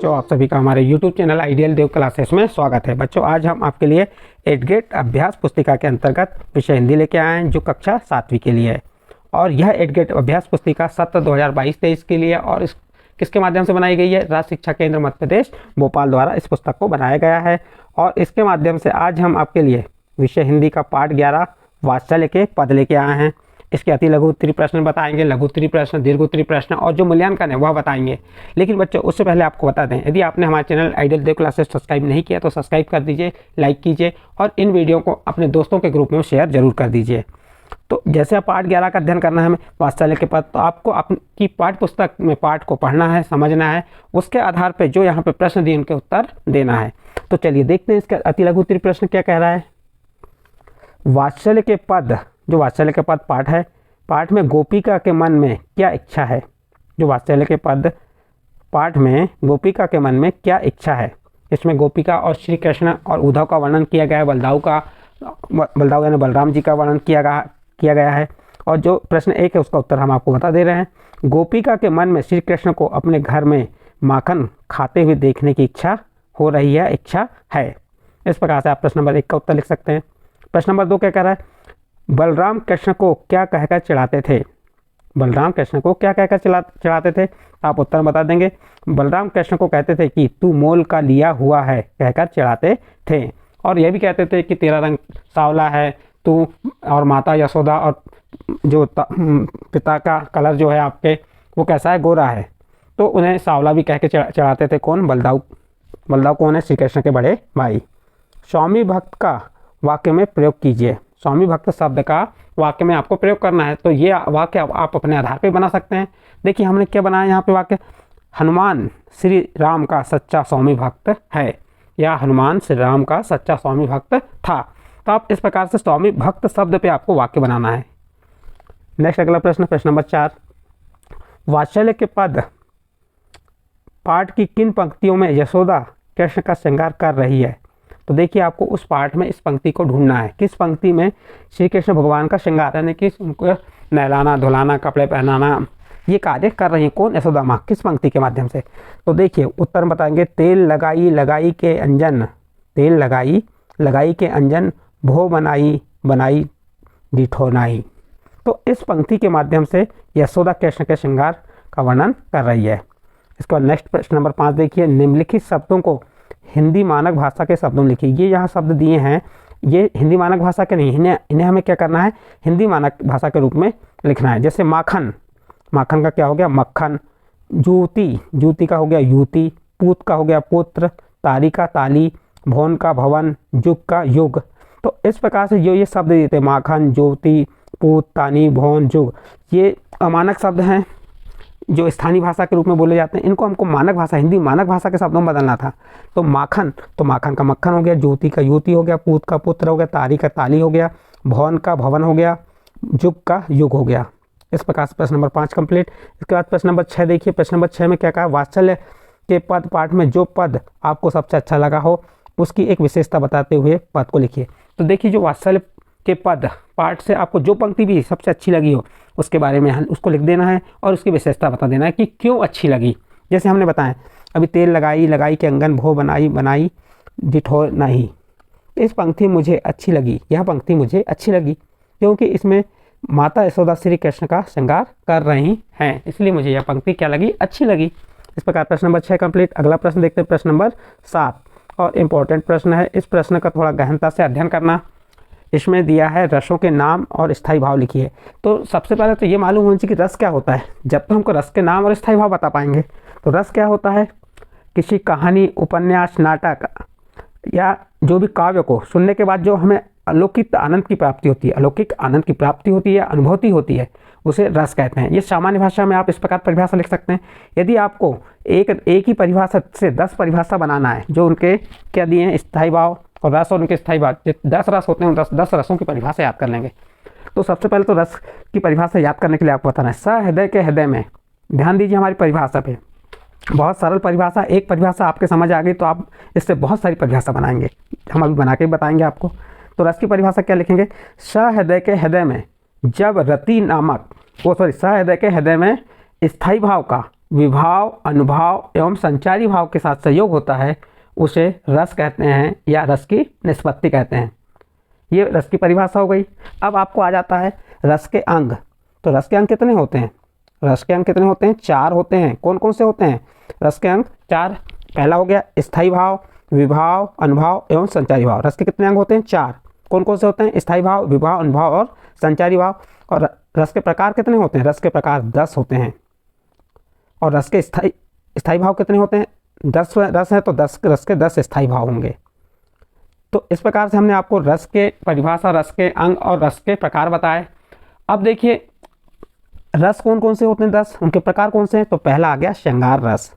बच्चों, आप सभी का हमारे YouTube चैनल आइडियल देव क्लासेस में स्वागत है। बच्चों, आज हम आपके लिए 8th ग्रेड अभ्यास पुस्तिका के अंतर्गत विषय हिंदी लेके आए हैं, जो कक्षा 7वीं के लिए है। और यह 8th ग्रेड अभ्यास पुस्तिका सत्र 2022-23 के लिए और इस किसके माध्यम से बनाई गई है? राज्य शिक्षा केंद्र मध्य प्रदेश भोपाल द्वारा इस पुस्तक को बनाया गया है। और इसके माध्यम से आज हम आपके लिए विषय हिंदी का पाठ 11 वात्सल्य के पद लेके आए हैं। इसके अति लघु उत्तरी प्रश्न बताएंगे, लघु उत्तरी प्रश्न, दीर्घ उत्तरी प्रश्न और जो मूल्यांकन है वह बताएंगे। लेकिन बच्चों, उससे पहले आपको बता दें, यदि आपने हमारे चैनल आइडियल देव क्लासेस सब्सक्राइब नहीं किया तो सब्सक्राइब कर दीजिए, लाइक कीजिए और इन वीडियो को अपने दोस्तों के ग्रुप में शेयर जरूर कर दीजिए। तो जैसे आप पाठ 11 का अध्ययन करना है हमें वात्सल्य के पद, तो आपको अपनी पाठ्य पुस्तक में पाठ को पढ़ना है, समझना है, उसके आधार पर जो यहाँ पे प्रश्न दिए उनके उत्तर देना है। तो चलिए देखते हैं इसका अति लघु उत्तरी प्रश्न क्या कह रहा है। वात्सल्य के पद, जो वात्सल्य के पद पाठ है, पाठ में गोपिका के मन में क्या इच्छा है? जो वात्सल्य के पद पाठ में गोपिका के मन में क्या इच्छा है? इसमें गोपिका और श्री कृष्ण और उद्धव का वर्णन किया गया है, बलदाऊ यानी बलराम जी का वर्णन किया गया है। और जो प्रश्न 1 है उसका उत्तर हम आपको बता दे रहे हैं। गोपिका के मन में श्री कृष्ण को अपने घर में माखन खाते हुए देखने की इच्छा हो रही है, इच्छा है। इस प्रकार से आप प्रश्न नंबर 1 का उत्तर लिख सकते हैं। प्रश्न नंबर 2 क्या कह रहा है? बलराम कृष्ण को क्या कहकर चिढ़ाते थे? बलराम कृष्ण को क्या कहकर चिढ़ाते थे? आप उत्तर बता देंगे। बलराम कृष्ण को कहते थे कि तू मोल का लिया हुआ है, कहकर चिढ़ाते थे। और यह भी कहते थे कि तेरा रंग सांवला है तू, और माता यशोदा और जो पिता का कलर जो है आपके वो कैसा है? गोरा है। तो उन्हें सांवला भी कह के चिढ़ाते थे। कौन? बलदाऊ कौन है? श्री कृष्ण के बड़े भाई। स्वामी भक्त का वाक्य में प्रयोग कीजिए। स्वामी भक्त शब्द का वाक्य में आपको प्रयोग करना है। तो ये वाक्य आप अपने आधार पे बना सकते हैं। देखिए हमने क्या बनाया यहाँ पे वाक्य, हनुमान श्री राम का सच्चा स्वामी भक्त है, या हनुमान श्री राम का सच्चा स्वामी भक्त था। तो आप इस प्रकार से स्वामी भक्त शब्द पे आपको वाक्य बनाना है। नेक्स्ट अगला प्रश्न, प्रश्न नंबर 4, वात्सल्य के पद पाठ की किन पंक्तियों में यशोदा कृष्ण का श्रृंगार कर रही है? तो देखिए आपको उस पाठ में इस पंक्ति को ढूंढना है, किस पंक्ति में श्री कृष्ण भगवान का श्रृंगार यानी कि उनको नहलाना धुलाना कपड़े पहनाना ये कार्य कर रही है। कौन? यशोदा माँ। किस पंक्ति के माध्यम से? तो देखिए उत्तर बताएंगे, तेल लगाई के अंजन, तेल लगाई के अंजन, भो बनाई डिठोनाई। तो इस पंक्ति के माध्यम से यशोदा कृष्ण के श्रृंगार का वर्णन कर रही है। इसके बाद नेक्स्ट प्रश्न नंबर 5 देखिए, निम्नलिखित शब्दों को हिंदी मानक भाषा के शब्दों में लिखिए। ये यहाँ शब्द दिए हैं, ये हिंदी मानक भाषा के नहीं, इन्हें हमें क्या करना है? हिंदी मानक भाषा के रूप में लिखना है। जैसे माखन, माखन का क्या हो गया? मक्खन। जूती का हो गया युति। पूत का हो गया पुत्र। ताली का ताली। भवन का भवन। युग का युग। तो इस प्रकार से जो ये शब्द दिए थे, माखन, ज्योति, पूत, तानी, भवन, युग, ये अमानक शब्द हैं जो स्थानीय भाषा के रूप में बोले जाते हैं। इनको हमको मानक भाषा, हिंदी मानक भाषा के शब्दों में बदलना था। तो माखन का मक्खन हो गया, ज्योति का युति हो गया, पूत का पुत्र हो गया, ताली का ताली हो गया, भवन का भवन हो गया, युग का युग हो गया। इस प्रकार से प्रश्न नंबर 5 कंप्लीट। इसके बाद प्रश्न नंबर 6 देखिए। प्रश्न नंबर 6 में क्या कहा? वात्सल्य के पद पाठ में जो पद आपको सबसे अच्छा लगा हो उसकी एक विशेषता बताते हुए पद को लिखिए। तो देखिए जो वात्सल्य के पद पाठ से आपको जो पंक्ति भी सबसे अच्छी लगी हो उसके बारे में उसको लिख देना है और उसकी विशेषता बता देना है कि क्यों अच्छी लगी। जैसे हमने बताया अभी, तेल लगाई के अंगन, भो बनाई डिठो नहीं। इस पंक्ति मुझे अच्छी लगी, यह पंक्ति मुझे अच्छी लगी क्योंकि इसमें माता यशोदा श्री कृष्ण का श्रृंगार कर रही हैं, इसलिए मुझे यह पंक्ति क्या लगी? अच्छी लगी। इस प्रकार प्रश्न नंबर 6 कंप्लीट। अगला प्रश्न देखते हैं, प्रश्न नंबर 7 और इम्पोर्टेंट प्रश्न है। इस प्रश्न का थोड़ा गहनता से अध्ययन करना। इसमें दिया है रसों के नाम और स्थायी भाव लिखिए। तो सबसे पहले तो ये मालूम होना चाहिए कि रस क्या होता है। जब तो हमको रस के नाम और स्थायी भाव बता पाएंगे। तो रस क्या होता है? किसी कहानी, उपन्यास, नाटक या जो भी काव्य को सुनने के बाद जो हमें अलौकिक आनंद की प्राप्ति होती है, अलौकिक आनंद की प्राप्ति होती है, अनुभूति होती है, उसे रस कहते हैं। ये सामान्य भाषा में आप इस प्रकार परिभाषा लिख सकते हैं। यदि आपको एक ही परिभाषा से 10 परिभाषा बनाना है, जो उनके क्या दिए हैं? स्थायी भाव और रस और उनके स्थायी भाव, 10 रस होते हैं, 10 रसों की परिभाषा याद कर लेंगे। तो सबसे पहले तो रस की परिभाषा याद करने के लिए आपको बताना है, सहृदय के हृदय में। ध्यान दीजिए हमारी परिभाषा पे, बहुत सरल परिभाषा। एक परिभाषा आपके समझ आ गई तो आप इससे बहुत सारी परिभाषा बनाएंगे, हम अभी बना के बताएंगे आपको। तो रस की परिभाषा क्या लिखेंगे? सहृदय के हृदय में जब रति नामक सहृदय के हृदय में स्थायी भाव का विभाव, अनुभाव एवं संचारी भाव के साथ संयोग होता है उसे रस कहते हैं या रस की निष्पत्ति कहते हैं। ये रस की परिभाषा हो गई। अब आपको आ जाता है रस के अंग। तो रस के अंग कितने होते हैं? रस के अंग कितने होते हैं? 4 होते हैं। कौन कौन से होते हैं रस के अंग? 4। पहला हो गया स्थायी भाव, विभाव, अनुभाव एवं संचारी भाव। रस के कितने अंग होते हैं? 4। कौन कौन से होते हैं? स्थायी भाव, विभाव, अनुभाव और संचारी भाव। और रस के प्रकार कितने होते हैं? रस के प्रकार 10 होते हैं। और रस के स्थायी भाव कितने होते हैं? 10 रस है तो 10 रस के 10 स्थायी भाव होंगे। तो इस प्रकार से हमने आपको रस के परिभाषा, रस के अंग और रस के प्रकार बताए। अब देखिए रस कौन कौन से होते हैं? 10। उनके प्रकार कौन से हैं? तो पहला आ गया श्रृंगार रस।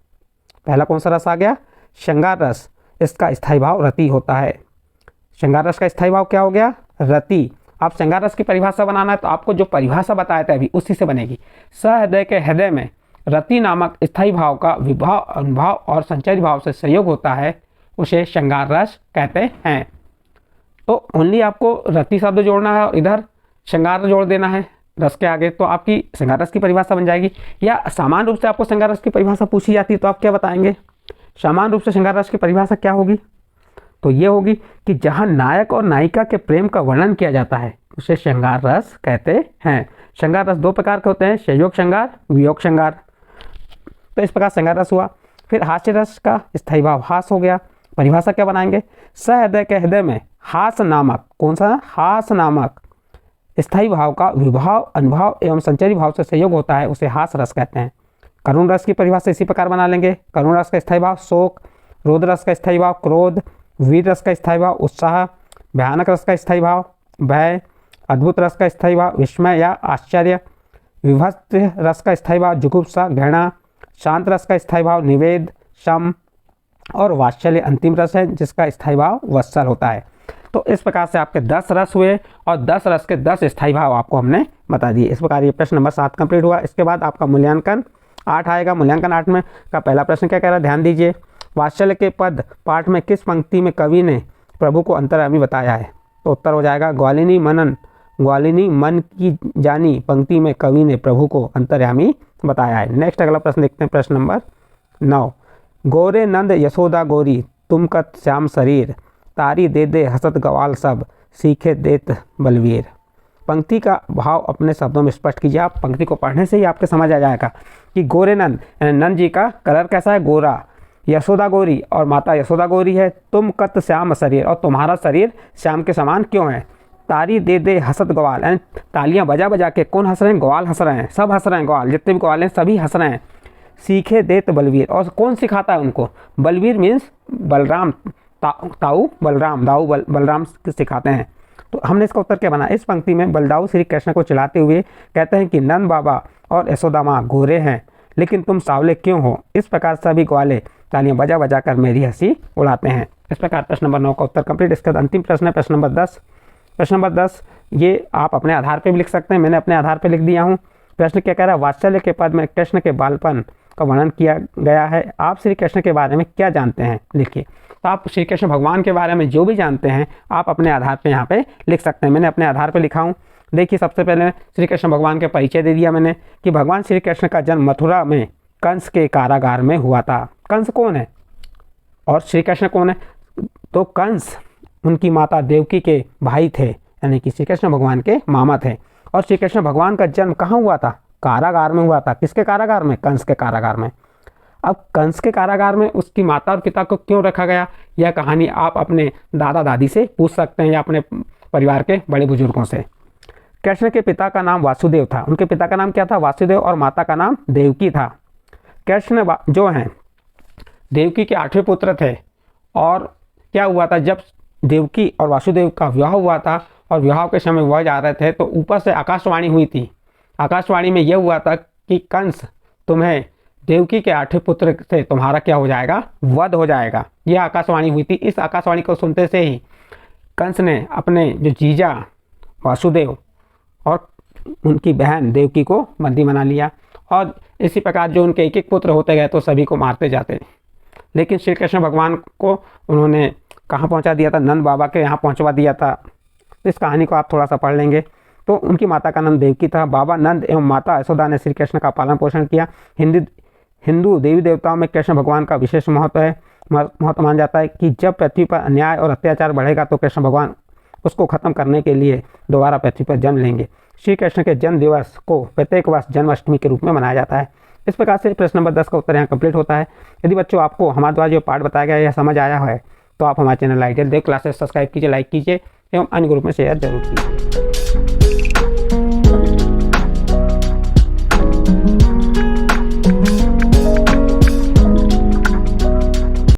पहला कौन सा रस आ गया? श्रृंगार रस। इसका स्थायी भाव रति होता है। श्रृंगार रस का स्थायी भाव क्या हो गया? रति। आप श्रृंगार रस की परिभाषा बनाना है तो आपको जो परिभाषा बताए थे अभी उसी से बनेगी। सहृदय के हृदय में रति नामक स्थायी भाव का विभाव, अनुभाव और संचारी भाव से संयोग होता है, उसे श्रृंगार रस कहते हैं। तो ओनली आपको रति शब्द जोड़ना है और इधर श्रृंगार जोड़ देना है रस के आगे, तो आपकी श्रृंगार रस की परिभाषा बन जाएगी। या सामान्य रूप से आपको श्रृंगार रस की परिभाषा पूछी जाती है तो आप क्या बताएंगे? सामान्य रूप से श्रृंगार रस की परिभाषा क्या होगी? तो ये होगी कि जहाँ नायक और नायिका के प्रेम का वर्णन किया जाता है उसे श्रृंगार रस कहते हैं। श्रृंगार रस 2 प्रकार के होते हैं, संयोग श्रृंगार, वियोग श्रृंगार। तो इस प्रकार श्रृंगार रस हुआ। फिर हास्य रस का स्थायी भाव हास हो गया। परिभाषा क्या बनाएंगे? सहृदय के हृदय में हास नामक, कौन सा? हास नामक स्थायी भाव का विभाव, अनुभाव एवं संचारी भाव से संयोग होता है, उसे हास रस कहते हैं। करुण रस की परिभाषा इसी प्रकार बना लेंगे। करुण रस का स्थायी भाव शोक, रोद रस का स्थायी भाव क्रोध, वीर रस का स्थायी भाव उत्साह, भयानक रस का स्थायी भाव भय, अद्भुत रस का स्थायी भाव विस्मय या आश्चर्य, विभत्स रस का स्थायी भाव जुगुप्सा घृणा, शांत रस का स्थायी भाव निवेद, शम और वात्सल्य अंतिम रस है जिसका स्थायी भाव वत्सल होता है। तो इस प्रकार से आपके 10 रस हुए और 10 रस के 10 स्थायी भाव आपको हमने बता दिए। इस प्रकार ये प्रश्न नंबर 7 कंप्लीट हुआ। इसके बाद आपका मूल्यांकन 8 आएगा। मूल्यांकन 8 में का पहला प्रश्न क्या कह रहा है? ध्यान दीजिए। वात्सल्य के पद पाठ में किस पंक्ति में कवि ने प्रभु को अंतर्यामी बताया है? तो उत्तर हो जाएगा ग्वालिनी मन की जानी पंक्ति में कवि ने प्रभु को अंतर्यामी बताया है। नेक्स्ट अगला प्रश्न देखते हैं, प्रश्न नंबर 9। गोरे नंद यशोदा गोरी तुम कत श्याम शरीर, तारी दे दे हसत गवाल सब, सीखे देत बलवीर। पंक्ति का भाव अपने शब्दों में स्पष्ट कीजिए। आप पंक्ति को पढ़ने से ही आपके समझ आ जाएगा कि गोरे नंद, नंद जी का कलर कैसा है? गोरा। यशोदा गोरी और माता यशोदा गोरी है। तुम कत श्याम शरीर, और तुम्हारा शरीर श्याम के समान क्यों है? तारी दे दे हसत गवाल, यानी तालियां बजा बजा के कौन हंस रहे हैं? ग्वाल हंस रहे हैं, सब हंस रहे हैं, ग्वाल जितने भी ग्वाल हैं सभी हंस रहे हैं। सीखे देत बलवीर, और कौन सिखाता है उनको? बलवीर मीन्स बलराम, ताऊ बलराम, बलराम सिखाते हैं। तो हमने इसका उत्तर क्या बना? इस पंक्ति में बलदाऊ श्री कृष्ण को चिढ़ाते हुए कहते हैं कि नंद बाबा और यशोदा माँ गोरे हैं लेकिन तुम सावले क्यों हो? इस प्रकार सभी ग्वाले तालियां बजा बजा कर मेरी हंसी उड़ाते हैं। इस प्रकार प्रश्न नंबर 9 का उत्तर कंप्लीट। इसके बाद अंतिम प्रश्न है प्रश्न नंबर 10। प्रश्न नंबर 10 ये आप अपने आधार पर भी लिख सकते हैं, मैंने अपने आधार पर लिख दिया हूँ। प्रश्न क्या कह रहा है? वात्सल्य के पद में कृष्ण के बालपन का वर्णन किया गया है। आप श्री कृष्ण के बारे में क्या जानते हैं? लिखिए। तो आप श्री कृष्ण भगवान के बारे में जो भी जानते हैं आप अपने आधार पे यहाँ पे लिख सकते हैं। मैंने अपने आधार पे लिखा हूँ। देखिए, सबसे पहले श्री कृष्ण भगवान के परिचय दे दिया मैंने कि भगवान श्री कृष्ण का जन्म मथुरा में कंस के कारागार में हुआ था। कंस कौन है और श्री कृष्ण कौन है? तो कंस उनकी माता देवकी के भाई थे, यानी कि श्री कृष्ण भगवान के मामा थे। और श्री कृष्ण भगवान का जन्म कहाँ हुआ था? कारागार में हुआ था। किसके कारागार में? कंस के कारागार में। अब कंस के कारागार में उसकी माता और पिता को क्यों रखा गया, यह कहानी आप अपने दादा दादी से पूछ सकते हैं या अपने परिवार के बड़े बुजुर्गों से। कृष्ण के पिता का नाम वासुदेव था। उनके पिता का नाम क्या था? वासुदेव। और माता का नाम देवकी था। कृष्ण जो हैं देवकी के 8वें पुत्र थे। और क्या हुआ था, जब देवकी और वासुदेव का विवाह हुआ था और विवाह के समय वह जा रहे थे तो ऊपर से आकाशवाणी हुई थी। आकाशवाणी में यह हुआ था कि कंस, तुम्हें देवकी के 8वें पुत्र से तुम्हारा क्या हो जाएगा? वध हो जाएगा। यह आकाशवाणी हुई थी। इस आकाशवाणी को सुनते से ही कंस ने अपने जो जीजा वासुदेव और उनकी बहन देवकी को बंदी बना लिया। और इसी प्रकार जो उनके एक एक पुत्र होते गए तो सभी को मारते जाते। लेकिन श्री कृष्ण भगवान को उन्होंने कहाँ पहुँचा दिया था? नंद बाबा के यहाँ पहुँचवा दिया था। इस कहानी को आप थोड़ा सा पढ़ लेंगे। तो उनकी माता का नाम देवकी था। बाबा नंद एवं माता यशोदा ने श्री कृष्ण का पालन पोषण किया। हिंदू देवी देवताओं में कृष्ण भगवान का विशेष महत्व है। महत्व माना जाता है कि जब पृथ्वी पर अन्याय और अत्याचार बढ़ेगा तो कृष्ण भगवान उसको खत्म करने के लिए दोबारा पृथ्वी पर जन्म लेंगे। श्री कृष्ण के जन्म दिवस को प्रत्येक वर्ष जन्माष्टमी के रूप में मनाया जाता है। इस प्रकार से प्रश्न नंबर 10 का उत्तर यहाँ कंप्लीट होता है। यदि बच्चों आपको हमारे द्वारा जो पाठ बताया गया है यह समझ आया है तो आप हमारे चैनल आइडियल देव क्लासेस सब्सक्राइब कीजिए, लाइक कीजिए एवं अन्य ग्रुप में शेयर जरूर कीजिए।